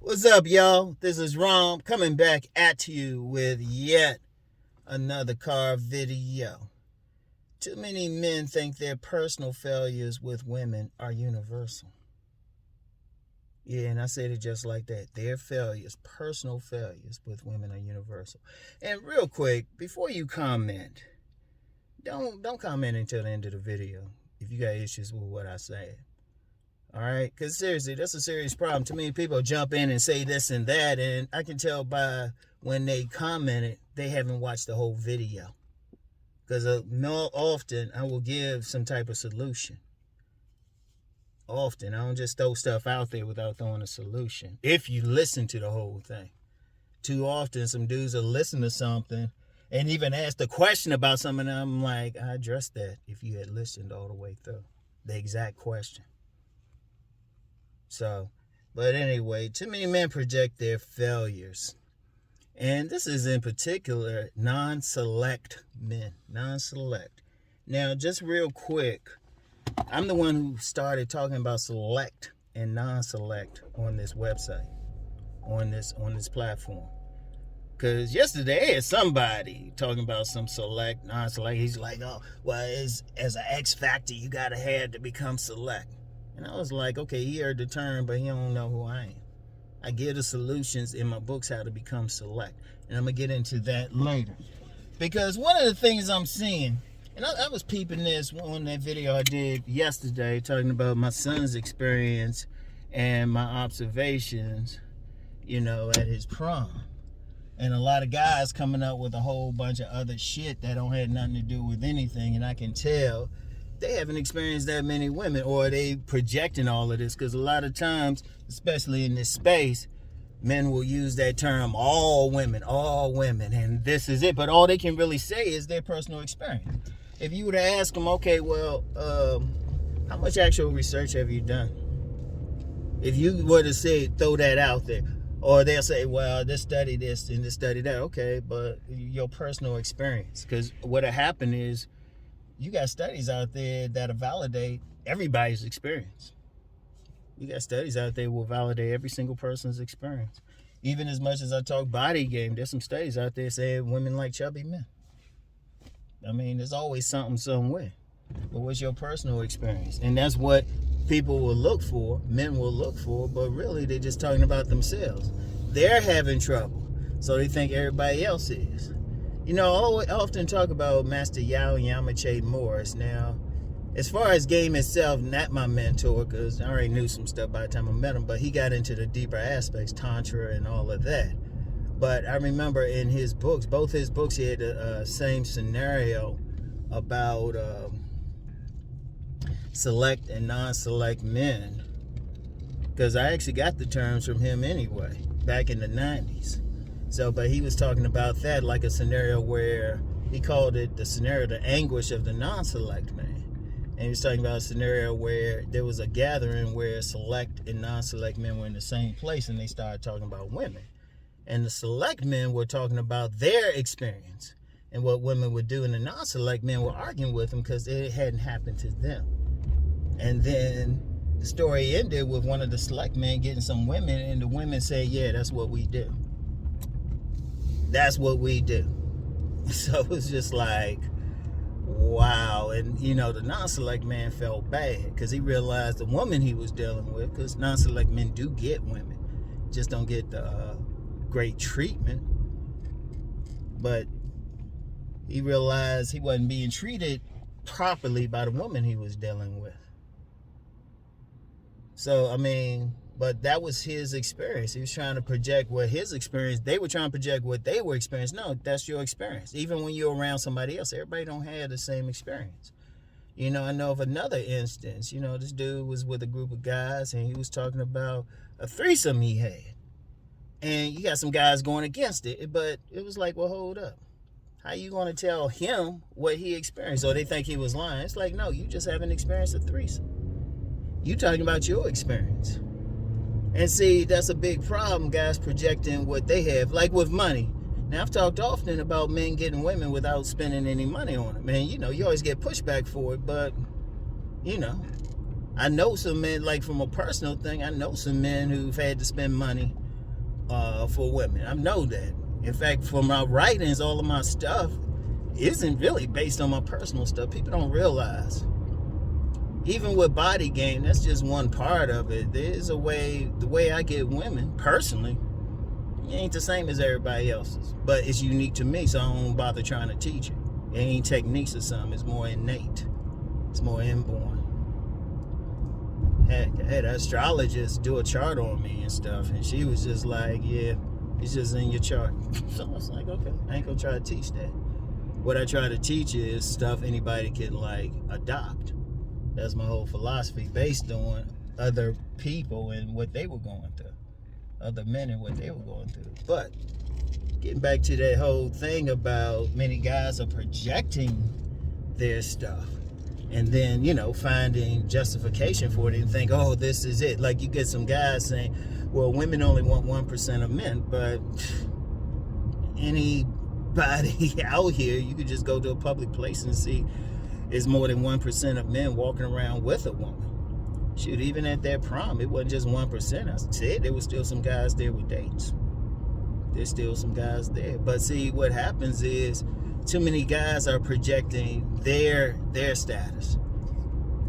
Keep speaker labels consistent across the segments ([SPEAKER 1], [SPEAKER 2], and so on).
[SPEAKER 1] What's up, y'all? This is Rom coming back at you with yet another car video. Too many men think their personal failures with women are universal. Yeah, and I said it just like that. Their failures, personal failures with women are universal. And real quick, before you comment, don't comment until the end of the video if you got issues with what I said. All right, because seriously, that's a serious problem. Too many people jump in and say this and that, and I can tell by when they commented, they haven't watched the whole video. Because more often, I will give some type of solution. Often, I don't just throw stuff out there without throwing a solution. If you listen to the whole thing. Too often, some dudes will listen to something and even ask the question about something, and I'm like, I addressed that if you had listened all the way through. The exact question. So, but anyway, too many men project their failures. And this is in particular non-select men. Non-select. Now, just real quick, I'm the one who started talking about select and non-select on this website, on this platform. Because yesterday I had somebody talking about some select, non-select. He's like, oh, well, as an X factor, you got to have to become select. And I was like, okay, he heard the term, but he don't know who I am. I give the solutions in my books how to become select. And I'm going to get into that later. Because one of the things I'm seeing, and I was peeping this on that video I did yesterday, talking about my son's experience and my observations, at his prom. And a lot of guys coming up with a whole bunch of other shit that don't have nothing to do with anything. And I can tell they haven't experienced that many women, or they projecting all of this, because a lot of times, especially in this space, men will use that term, all women, and this is it. But all they can really say is their personal experience. If you were to ask them, okay, well, how much actual research have you done? If you were to say, throw that out there, or they'll say, well, this study this and this study that. Okay, but your personal experience, because what'll happen is, you got studies out there that'll validate everybody's experience. You got studies out there will validate every single person's experience. Even as much as I talk body game, there's some studies out there saying women like chubby men. I mean, there's always something somewhere. But what's your personal experience? And that's what people will look for, men will look for, but really they're just talking about themselves. They're having trouble, so they think everybody else is. I often talk about Master Yao Yamache Morris. Now, as far as game itself, not my mentor, because I already knew some stuff by the time I met him, but he got into the deeper aspects, Tantra and all of that. But I remember in his books, both his books, he had the same scenario about select and non-select men. Because I actually got the terms from him anyway, back in the 90s. So, but he was talking about that like a scenario where he called it the scenario, the anguish of the non-select man. And he was talking about a scenario where there was a gathering where select and non-select men were in the same place, and they started talking about women. And the select men were talking about their experience and what women would do, and the non-select men were arguing with them because it hadn't happened to them. And then the story ended with one of the select men getting some women, and the women said, yeah, that's what we do. That's what we do. So it was just like, wow. And, the non-select man felt bad because he realized the woman he was dealing with, because non-select men do get women, just don't get the great treatment. But he realized he wasn't being treated properly by the woman he was dealing with. So, but that was his experience. He was trying to project what his experience, they were trying to project what they were experiencing. No, that's your experience. Even when you're around somebody else, everybody don't have the same experience. I know of another instance, this dude was with a group of guys and he was talking about a threesome he had. And you got some guys going against it, but it was like, well, hold up. How you going to tell him what he experienced? Or they think he was lying. It's like, no, you just haven't experienced a threesome. You talking about your experience. And see, that's a big problem, guys projecting what they have, like with money. Now, I've talked often about men getting women without spending any money on them. Man, you always get pushback for it, but, I know some men, like from a personal thing, I know some men who've had to spend money for women. I know that. In fact, for my writings, all of my stuff isn't really based on my personal stuff. People don't realize. Even with body game, that's just one part of it. There's a way, the way I get women, personally, it ain't the same as everybody else's. But it's unique to me, so I don't bother trying to teach it. It ain't techniques or something. It's more innate. It's more inborn. I had an astrologist do a chart on me and stuff, and she was just like, yeah, it's just in your chart. So I was like, okay, I ain't gonna try to teach that. What I try to teach is stuff anybody can like adopt. That's my whole philosophy, based on other people and what they were going through, other men and what they were going through. But getting back to that whole thing about many guys are projecting their stuff and then, you know, finding justification for it and think, oh, this is it. Like you get some guys saying, well, women only want 1% of men, but anybody out here, you could just go to a public place and see it's more than 1% of men walking around with a woman. Shoot, even at that prom, it wasn't just 1%. I said there was still some guys there with dates. There's still some guys there. But see, what happens is too many guys are projecting their status.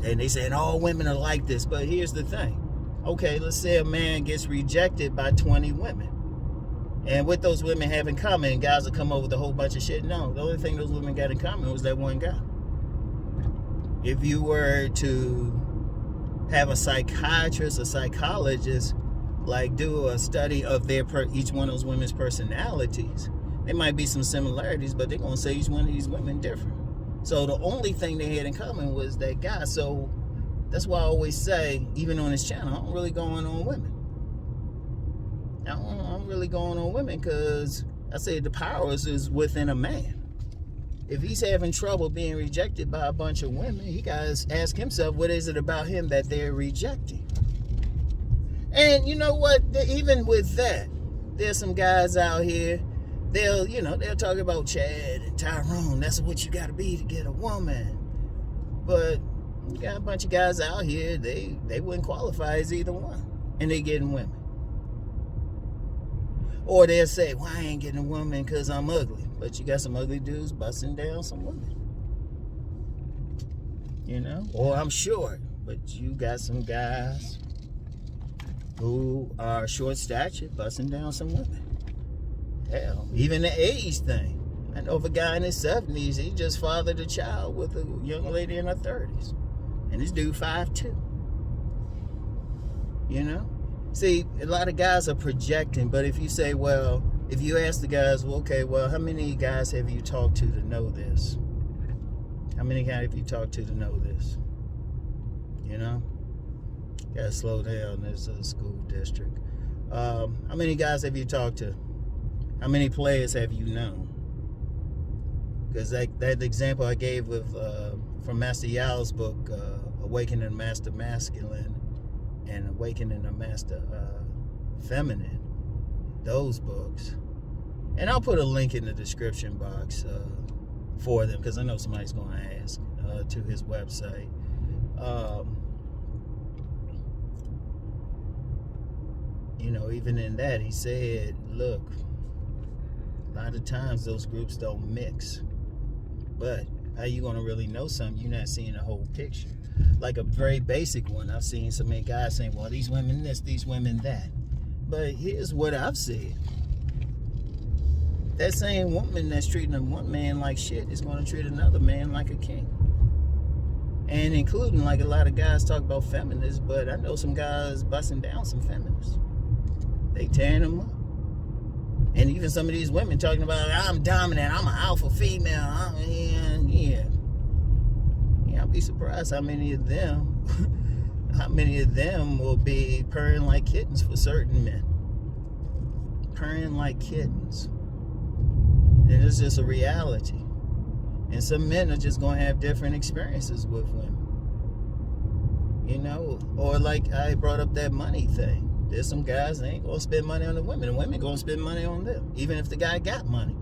[SPEAKER 1] And they saying all women are like this. But here's the thing. Okay, let's say a man gets rejected by 20 women. And what those women have in common, guys will come over with a whole bunch of shit. No, the only thing those women got in common was that one guy. If you were to have a psychiatrist, a psychologist, like do a study of each one of those women's personalities, there might be some similarities, but they're going to say each one of these women different. So the only thing they had in common was that guy. So that's why I always say, even on this channel, I'm really going on women. I'm really going on women because I say the power is within a man. If he's having trouble being rejected by a bunch of women, he got to ask himself, what is it about him that they're rejecting? And you know what? Even with that, there's some guys out here, they'll talk about Chad and Tyrone. That's what you got to be to get a woman. But you got a bunch of guys out here, they wouldn't qualify as either one. And they getting women. Or they'll say, well, I ain't getting a woman because I'm ugly. But you got some ugly dudes busting down some women. You know? Or I'm short. But you got some guys who are short stature busting down some women. Hell, even the age thing. I know of a guy in his 70s, he just fathered a child with a young lady in her 30s. And this dude 5'2". You know? See, a lot of guys are projecting, but if you say, well, if you ask the guys, well, okay, well, how many guys have you talked to know this? How many guys have you talked to know this? You know? Gotta slow down. This is a school district. How many guys have you talked to? How many players have you known? Because that example I gave with from Master Yao's book, Awakening the Master Masculine and Awakening the Master Feminine, those books. And I'll put a link in the description box for them, because I know somebody's going to ask, to his website. You know, even in that, he said, look, a lot of times those groups don't mix. But how you going to really know something? You're not seeing the whole picture. Like a very basic one, I've seen so many guys saying, well, these women this, these women that. But here's what I've said. That same woman that's treating one man like shit is going to treat another man like a king. And including, like, a lot of guys talk about feminists, but I know some guys busting down some feminists. They tearing them up. And even some of these women talking about, I'm dominant, I'm an alpha female. Yeah, I'll be surprised how many of them will be purring like kittens for certain men. Purring like kittens. And it's just a reality. And some men are just going to have different experiences with women. You know? Or like I brought up that money thing. There's some guys that ain't going to spend money on the women. The women going to spend money on them. Even if the guy got money.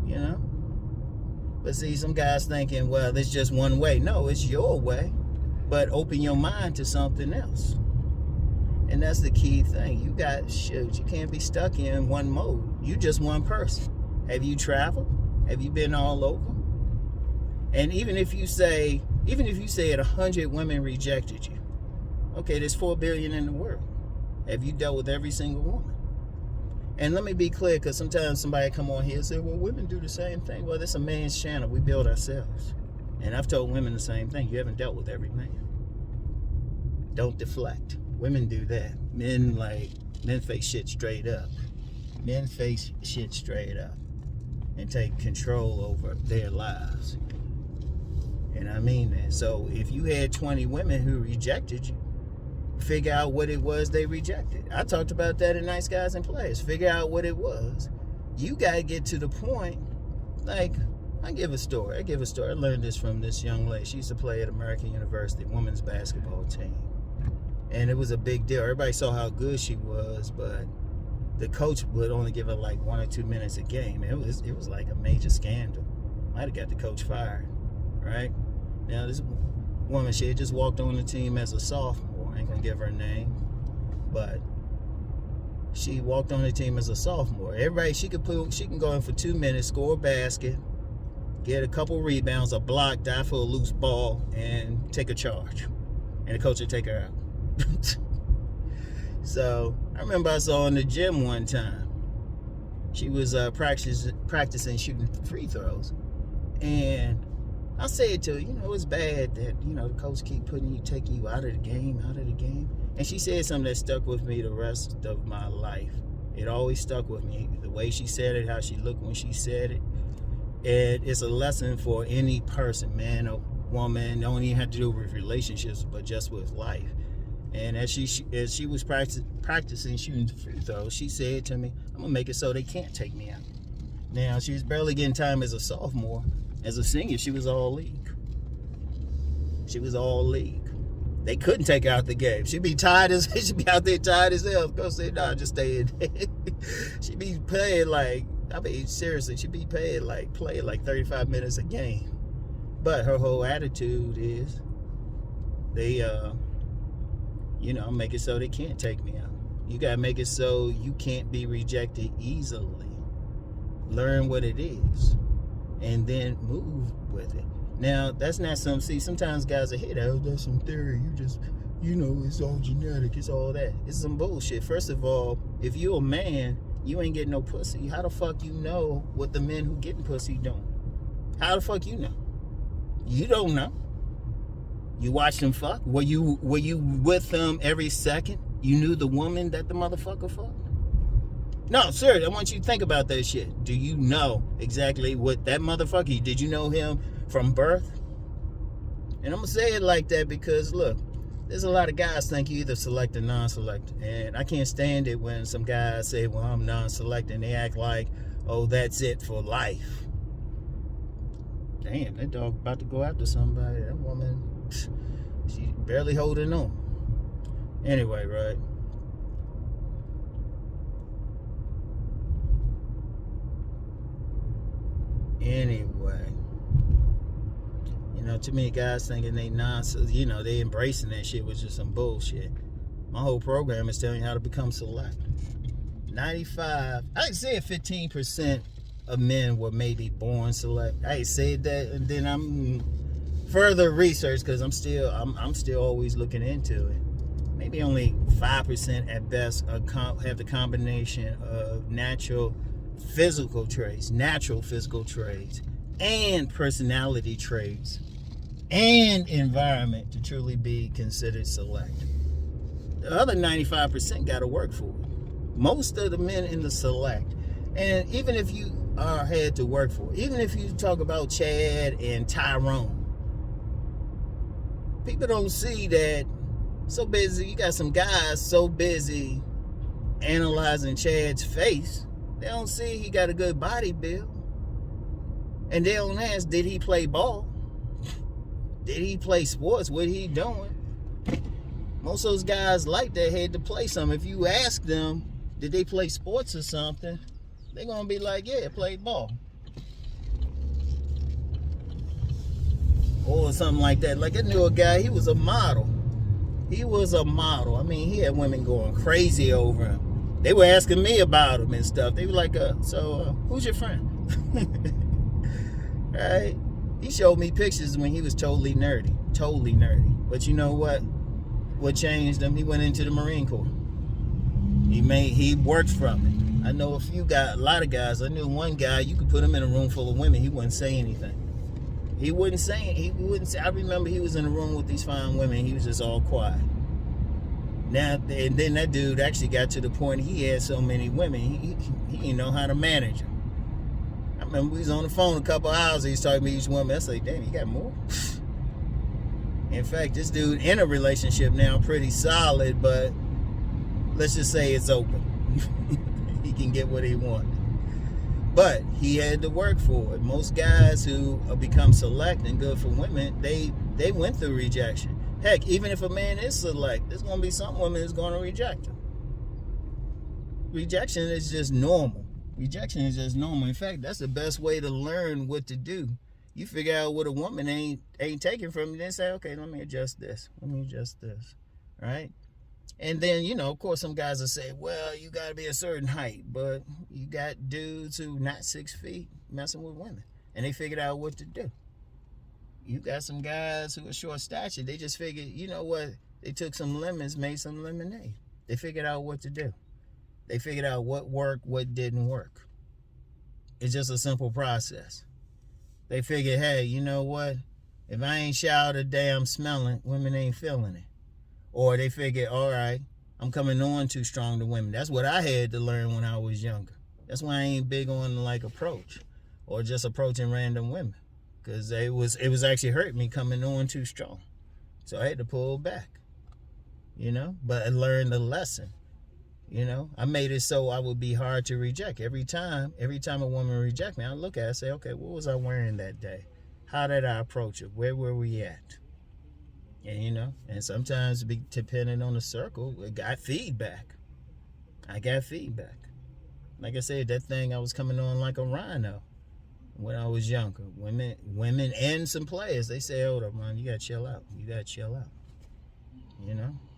[SPEAKER 1] You know? But see, some guys thinking, well, there's just one way. No, it's your way. But open your mind to something else. And that's the key thing. You can't be stuck in one mode. You just one person. Have you traveled? Have you been all over? And even if you say 100 women rejected you, okay, there's 4 billion in the world. Have you dealt with every single woman? And let me be clear, because sometimes somebody come on here and say, well, women do the same thing. Well, this is a man's channel. We build ourselves. And I've told women the same thing. You haven't dealt with every man. Don't deflect. Women do that. Men face shit straight up. Men face shit straight up and take control over their lives. And I mean that. So if you had 20 women who rejected you, figure out what it was they rejected. I talked about that in Nice Guys and Players. Figure out what it was. You got to get to the point, like, I give a story. I learned this from this young lady. She used to play at American University, women's basketball team. And it was a big deal. Everybody saw how good she was, but the coach would only give her like 1 or 2 minutes a game. It was like a major scandal. Might have got the coach fired, right? Now, this woman, she had just walked on the team as a sophomore. I ain't gonna give her name, but she walked on the team as a sophomore. Everybody, she can go in for 2 minutes, score a basket, get a couple rebounds, a block, dive for a loose ball, and take a charge. And the coach would take her out. So I remember I saw her in the gym one time. She was practicing shooting free throws, and I said to her, it's bad that the coach keep taking you out of the game. And she said something that stuck with me the rest of my life. It always stuck with me. The way she said it, how she looked when she said it. And it's a lesson for any person, man or woman. Don't even have to do with relationships, but just with life. And as she was practicing shooting free throws, she said to me, I'm gonna make it so they can't take me out. Now, she was barely getting time as a sophomore. As a senior, she was all league. They couldn't take her out the game. She'd be out there tired as hell. Go say, nah, just stay in. She'd be playing seriously, she'd be playing like 35 minutes a game. But her whole attitude is, make it so they can't take me out. You gotta make it so you can't be rejected easily. Learn what it is, and then move with it. Now, that's not sometimes guys are hit out, that's some theory. You just, it's all genetic, it's all that. It's some bullshit. First of all, if you're a man, you ain't getting no pussy. How the fuck you know what the men who getting pussy doing? How the fuck you know? You don't know. You watch them fuck? Were you with them every second? You knew the woman that the motherfucker fucked? No, sir, I want you to think about that shit. Do you know exactly what that motherfucker, did you know him from birth? And I'm going to say it like that because, look, there's a lot of guys think you either select or non-select. And I can't stand it when some guys say, well, I'm non-select, and they act like, oh, that's it for life. Damn, that dog about to go after somebody. That woman, she barely holding on. Anyway, right? Anyway, too many guys thinking they they embracing that shit, was just some bullshit. My whole program is telling you how to become select. 95, I'd say 15% of men were maybe born select. I said that, and then I'm further research because I'm still always looking into it. Maybe only 5% at best have the combination of natural physical traits, and personality traits, and environment to truly be considered select. The other 95% got to work for it. Most of the men in the select, and even if you had to work for it, even if you talk about Chad and Tyrone, people don't see that. So busy, you got some guys so busy analyzing Chad's face, they don't see he got a good body build. And they don't ask, did he play ball? Did he play sports? What he doing? Most of those guys like that had to play something. If you ask them, did they play sports or something, they're going to be like, yeah, played ball. Or something like that. Like I knew a guy, he was a model. He was a model. I mean, he had women going crazy over him. They were asking me about him and stuff. They were like, who's your friend? Right? He showed me pictures when he was totally nerdy. Totally nerdy. But you know what? What changed him? He went into the Marine Corps. He worked from it. I know a lot of guys. I knew one guy, you could put him in a room full of women, he wouldn't say anything. He wouldn't say. I remember he was in a room with these fine women. He was just all quiet. Now and then that dude actually got to the point he had so many women, he didn't know how to manage them. I remember we was on the phone a couple hours. He was talking to each woman. I said, "Damn, you got more." In fact, this dude in a relationship now, pretty solid, but let's just say it's open. He can get what he wants. But he had to work for it. Most guys who become select and good for women, they went through rejection. Heck, even if a man is select, there's going to be some women who's going to reject him. Rejection is just normal. Rejection is just normal. In fact, that's the best way to learn what to do. You figure out what a woman ain't taking from you, then say, okay, let me adjust this. Right? And then, of course, some guys will say, well, you got to be a certain height. But you got dudes who not 6 feet messing with women. And they figured out what to do. You got some guys who are short stature. They just figured, you know what? They took some lemons, made some lemonade. They figured out what to do. They figured out what worked, what didn't work. It's just a simple process. They figured, hey, you know what? If I ain't showered a day I'm smelling, women ain't feeling it. Or they figured, all right, I'm coming on too strong to women. That's what I had to learn when I was younger. That's why I ain't big on approach or just approaching random women. Because it was actually hurting me coming on too strong. So I had to pull back, but I learned a lesson. I made it so I would be hard to reject. Every time a woman reject me, I look at it and say, okay, what was I wearing that day? How did I approach it? Where were we at? And, and sometimes depending on the circle, I got feedback. Like I said, that thing, I was coming on like a rhino when I was younger. Women and some players, they say, hold up, man, you got to chill out.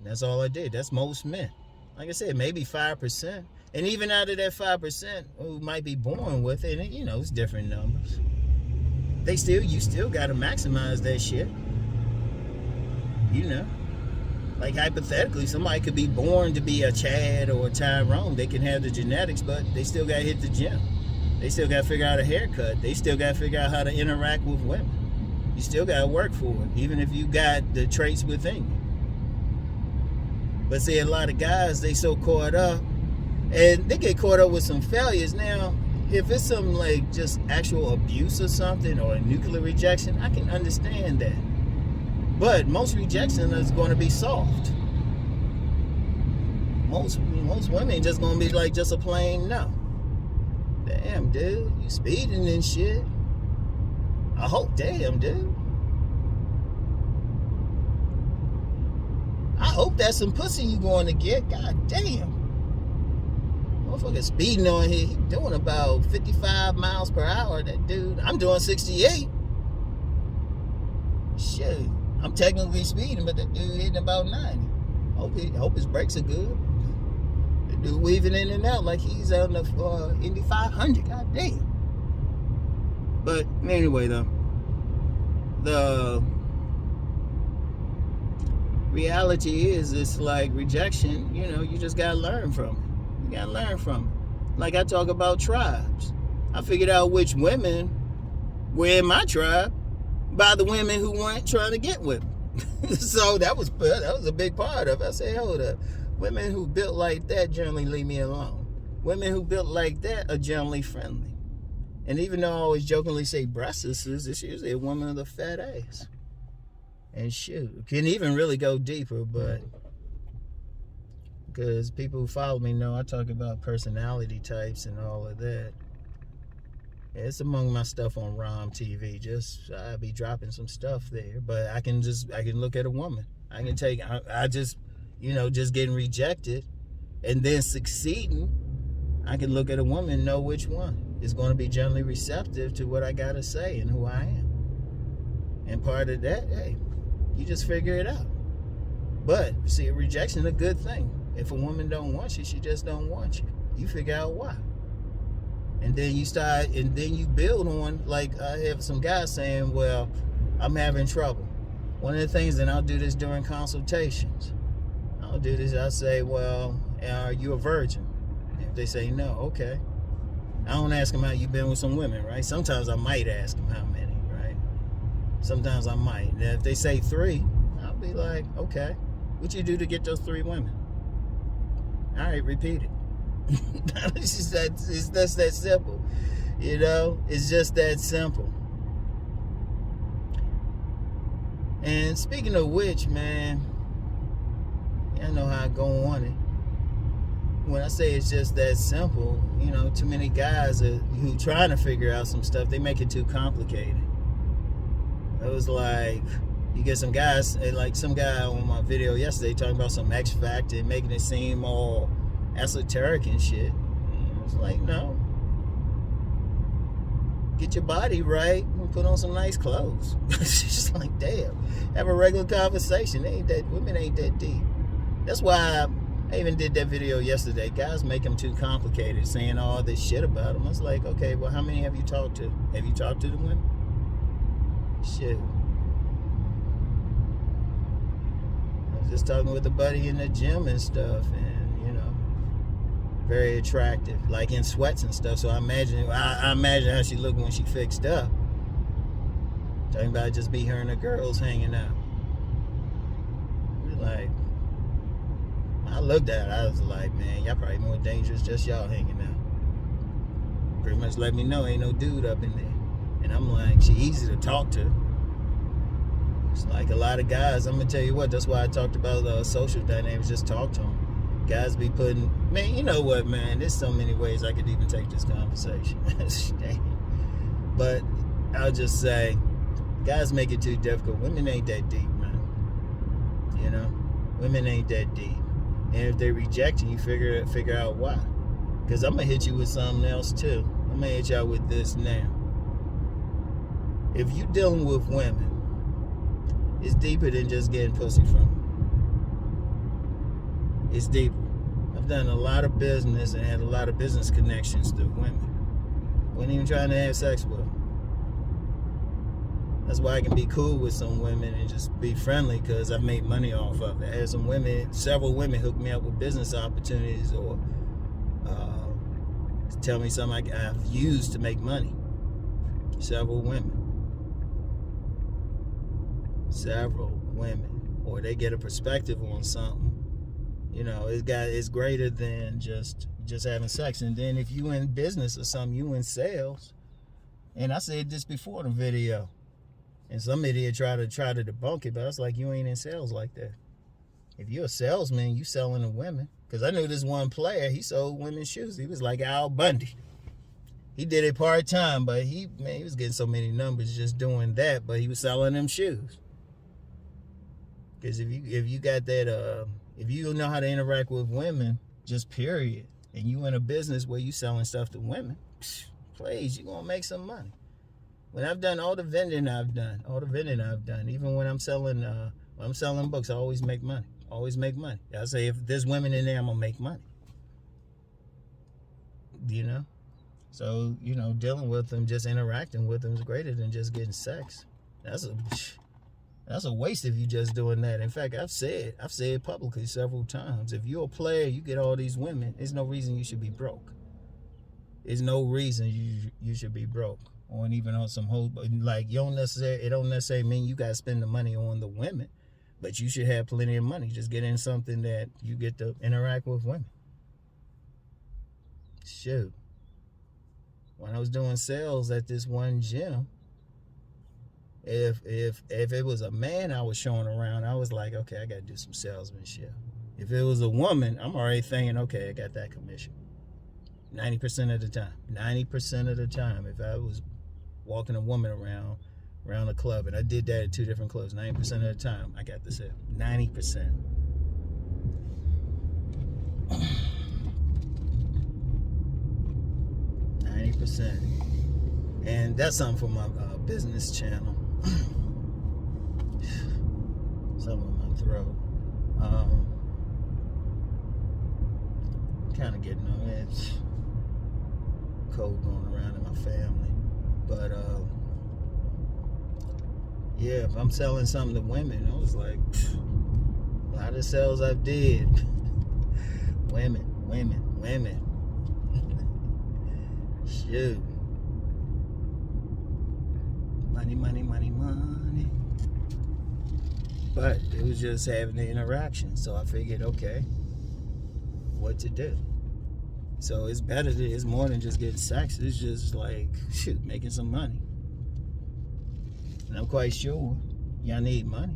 [SPEAKER 1] That's all I did. That's most men. Like I said, maybe 5%. And even out of that 5% who might be born with it, and it's different numbers. You still got to maximize that shit. Like hypothetically, somebody could be born to be a Chad or a Tyrone. They can have the genetics, but they still got to hit the gym. They still got to figure out a haircut. They still got to figure out how to interact with women. You still got to work for it, even if you got the traits within you. But see, a lot of guys, they so caught up, and they get caught up with some failures. Now, if it's some just actual abuse or something, or a nuclear rejection, I can understand that. But most rejection is going to be soft. Most women just going to be just a plain no. Damn, dude, you speeding and shit. I hope, damn, dude. I hope that's some pussy you going to get. God damn. Motherfucker speeding on here. He doing about 55 miles per hour. That dude, I'm doing 68. Shit. I'm technically speeding, but that dude hitting about 90. Hope his brakes are good. The dude weaving in and out like he's on the Indy 500. God damn. But anyway, though, the reality is, it's like rejection. You just gotta learn from it. Like I talk about tribes. I figured out which women were in my tribe by the women who weren't trying to get with me. So that was a big part of it. I say, hold up. Women who built like that generally leave me alone. Women who built like that are generally friendly. And even though I always jokingly say breast sisters, it's usually a woman with a fat ass. And shoot, can even really go deeper, but because people who follow me know I talk about personality types and all of that. It's among my stuff on Rom TV. I be dropping some stuff there, but I can look at a woman. I can take, just getting rejected and then succeeding. I can look at a woman and know which one is going to be generally receptive to what I got to say and who I am. And part of that, hey, you just figure it out. But see, rejection is a good thing. If a woman don't want you, she just don't want you. You figure out why. And then you build on, like I have some guys saying, well, I'm having trouble. One of the things, and I'll do this during consultations, I say, well, are you a virgin? If they say no, okay. I don't ask them how you've been with some women, right? Sometimes I might ask them how many, right? Sometimes I might. Now, if they say 3, I'll be like, okay, what you do to get those 3 women? All right, repeat it. It's just that simple. It's just that simple. And speaking of which, man, I know how I go on it. When I say it's just that simple, too many guys who trying to figure out some stuff, they make it too complicated. It was like, you get some guys, like some guy on my video yesterday talking about some X Factor and making it seem all esoteric and shit. It's like, no. Get your body right and put on some nice clothes. It's just like, damn. Have a regular conversation. Women ain't that deep. That's why I even did that video yesterday. Guys make them too complicated, saying all this shit about them. I was like, okay, well, how many have you talked to? Have you talked to the women? Shit. I was just talking with a buddy in the gym and stuff, and very attractive, like in sweats and stuff. So I imagine how she looked when she fixed up. Talking about just be her and the girls hanging out. Like, I looked at it, I was like, man, y'all probably more dangerous just y'all hanging out. Pretty much let me know ain't no dude up in there. And I'm like, she easy to talk to. It's like a lot of guys, I'm gonna tell you what, that's why I talked about social dynamics, just talk to them. Guys be putting, man, you know what, man, there's so many ways I could even take this conversation. But I'll just say, guys make it too difficult. Women ain't that deep, man. Women ain't that deep. And if they reject you, figure out why. Because I'm going to hit you with something else too. I'm going to hit y'all with this now. If you dealing with women, it's deeper than just getting pussy from them. It's deeper. I've done a lot of business and had a lot of business connections to women. Wasn't even trying to have sex with them. That's why I can be cool with some women and just be friendly, because I've made money off of it. I had several women hook me up with business opportunities or tell me something I've used to make money. Several women. Or they get a perspective on something. It's greater than just having sex. And then if you in business or something, you in sales. And I said this before the video, and some idiot tried to debunk it, but I was like, you ain't in sales like that. If you're a salesman, you selling to women. Because I knew this one player, he sold women's shoes. He was like Al Bundy. He did it part-time, but he was getting so many numbers just doing that, but he was selling them shoes. Because if you got that, if you know how to interact with women, just period, and you in a business where you selling stuff to women, please, you're going to make some money. When I've done all the vending I've done, even when I'm selling books, I always make money. I say, if there's women in there, I'm going to make money. So, dealing with them, just interacting with them is greater than just getting sex. That's a waste if you just doing that. In fact, I've said publicly several times, if you're a player, you get all these women, there's no reason you should be broke. There's no reason you should be broke. Or even on some whole, like, it don't necessarily mean you got to spend the money on the women, but you should have plenty of money. Just get in something that you get to interact with women. Shoot. When I was doing sales at this one gym, if it was a man I was showing around, I was like, okay, I got to do some salesmanship. If it was a woman, I'm already thinking, okay, I got that commission. 90% of the time, if I was walking a woman around a club, and I did that at 2 different clubs, 90% of the time, I got the sale. 90%. And that's something for my business channel. Something in my throat. Kind of getting on it. It's cold going around in my family. But yeah, if I'm selling something to women, I was like, a lot of sales I've did. Women. Shoot. Money. But it was just having the interaction. So I figured, okay, what to do. So it's it's more than just getting sex. It's just like, shoot, making some money. And I'm quite sure y'all need money.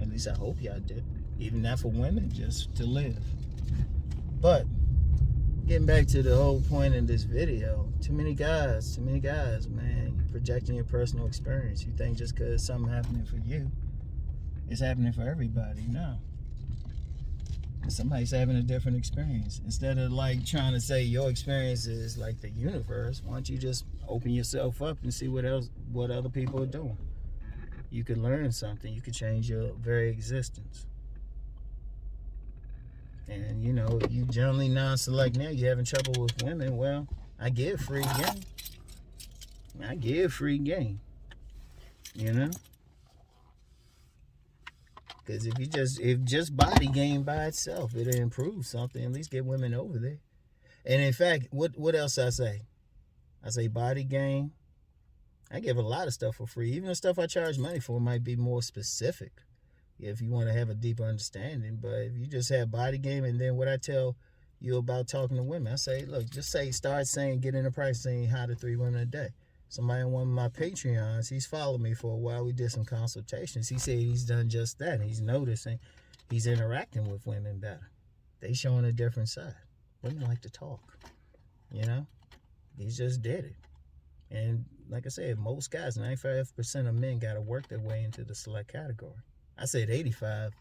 [SPEAKER 1] At least I hope y'all do. Even not for women, just to live. But getting back to the whole point in this video, too many guys, man. You're projecting your personal experience. You think just because something happening for you, it's happening for everybody. No. Somebody's having a different experience. Instead of like trying to say your experience is like the universe, why don't you just open yourself up and see what other people are doing? You could learn something. You could change your very existence. And you know, if you generally non-select now, you're having trouble with women, well, I give free game. You know? Because if just body game by itself, it'll improve something. At least get women over there. And in fact, what else I say? I say body game. I give a lot of stuff for free. Even the stuff I charge money for might be more specific if you want to have a deeper understanding. But if you just have body game, and then what I tell you about talking to women, I say, look, start saying, get in the price, saying hi to 3 women a day. Somebody on one of my Patreons, he's followed me for a while. We did some consultations. He said he's done just that. He's noticing he's interacting with women better. They showing a different side. Women like to talk, you know? He just did it. And like I said, most guys, 95% of men got to work their way into the select category. I said 85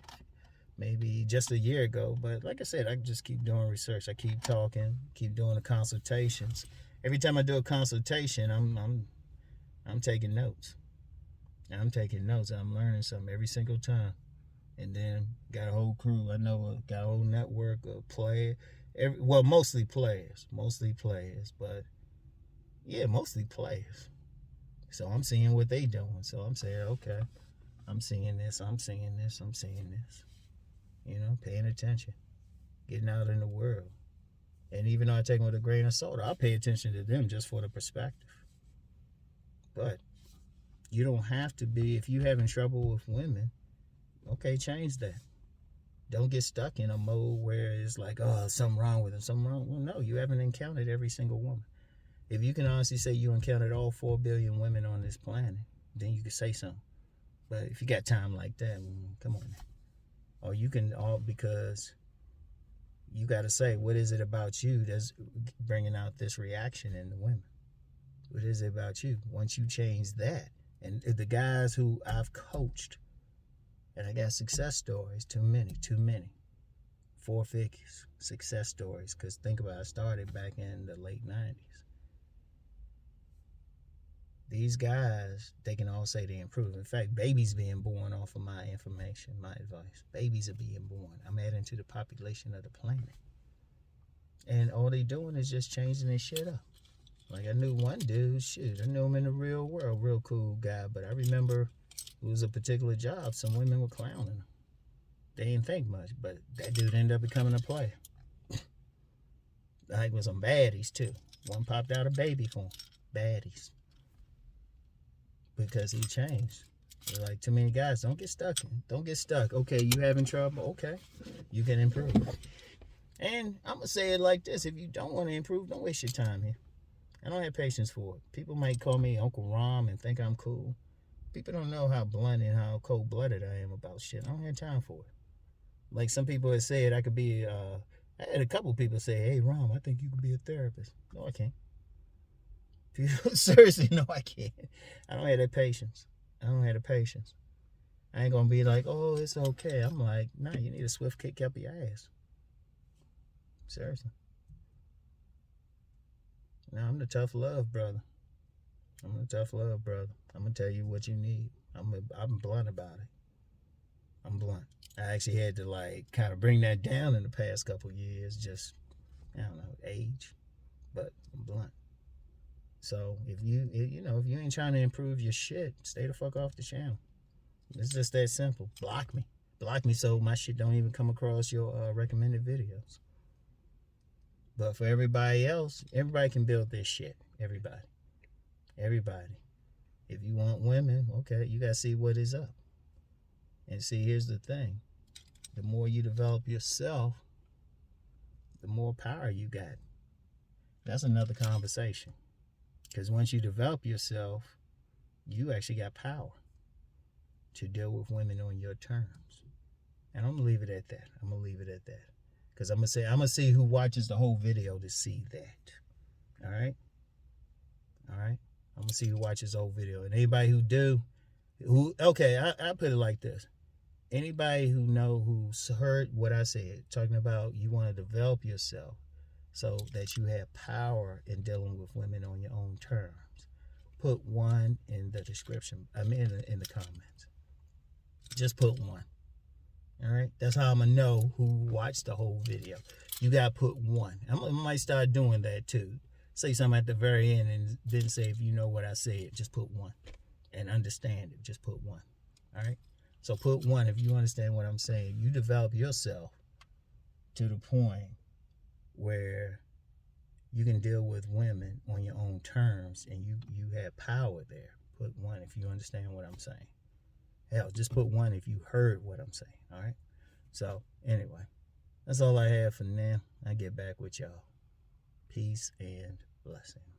[SPEAKER 1] maybe just a year ago, but like I said, I just keep doing research. I keep talking, keep doing the consultations. Every time I do a consultation, I'm taking notes. I'm taking notes. I'm learning something every single time. And then got a whole crew. I know got a whole network of players. Mostly players, but yeah, mostly players. So I'm seeing what they doing. So I'm saying, okay, I'm seeing this. You know, paying attention, getting out in the world. And even though I take them with a grain of salt, I'll pay attention to them just for the perspective. But you don't have to be, if you're having trouble with women, okay, change that. Don't get stuck in a mode where it's like, oh, something wrong with them, Well, no, you haven't encountered every single woman. If you can honestly say you encountered all 4 billion women on this planet, then you can say something. But if you got time like that, come on. Or you can because you got to say, what is it about you that's bringing out this reaction in the women? What is it about you? Once you change that, and the guys who I've coached, and I got success stories, too many. 4 figures, success stories. Because think about it, I started back in the late 90s. These guys, they can all say they improve. In fact, babies being born off of my information, my advice. Babies are being born. I'm adding to the population of the planet. And all they doing is just changing their shit up. Like I knew one dude, I knew him in the real world, real cool guy. But I remember it was a particular job, some women were clowning him. They didn't think much, but that dude ended up becoming a player. Like with some baddies too. One popped out a baby for him. Baddies. Because he changed. Like too many guys, don't get stuck. Okay, you having trouble? Okay, you can improve. And I'm going to say it like this. If you don't want to improve, don't waste your time here. I don't have patience for it. People might call me Uncle Rom and think I'm cool. People don't know how blunt and how cold-blooded I am about shit. I don't have time for it. Like some people have said I could be, I had a couple people say, hey, Rom, I think you could be a therapist. No, I can't. Seriously, no, I can't. I don't have that patience. I ain't going to be like, oh, it's okay. I'm like, nah, you need a swift kick up your ass. Seriously. Now, I'm the tough love brother. I'm going to tell you what you need. I'm blunt about it. I'm blunt. I actually had to like kind of bring that down in the past couple years, just, I don't know, age, but I'm blunt. So if you ain't trying to improve your shit, stay the fuck off the channel. It's just that simple. Block me so my shit don't even come across your recommended videos. But for everybody else, everybody can build this shit. Everybody. If you want women, okay, you gotta see what is up. And see, here's the thing. The more you develop yourself, the more power you got. That's another conversation. Because once you develop yourself, you actually got power to deal with women on your terms. And I'm gonna leave it at that. Because I'm gonna see who watches the whole video to see that. All right. I'm gonna see who watches the whole video. And anybody okay, I put it like this. Anybody who's heard what I said, talking about you want to develop yourself so that you have power in dealing with women on your own terms, put 1 in the description. I mean, in the comments. Just put 1. All right? That's how I'm going to know who watched the whole video. You got to put 1. I might start doing that too. Say something at the very end and then say, if you know what I said, just put 1. And understand it, just put 1. All right? So put 1 if you understand what I'm saying. You develop yourself to the point where you can deal with women on your own terms and you have power there. Put 1 if you understand what I'm saying. Hell, just put 1 if you heard what I'm saying. All right? So anyway, that's all I have for now. I'll get back with y'all. Peace and blessings.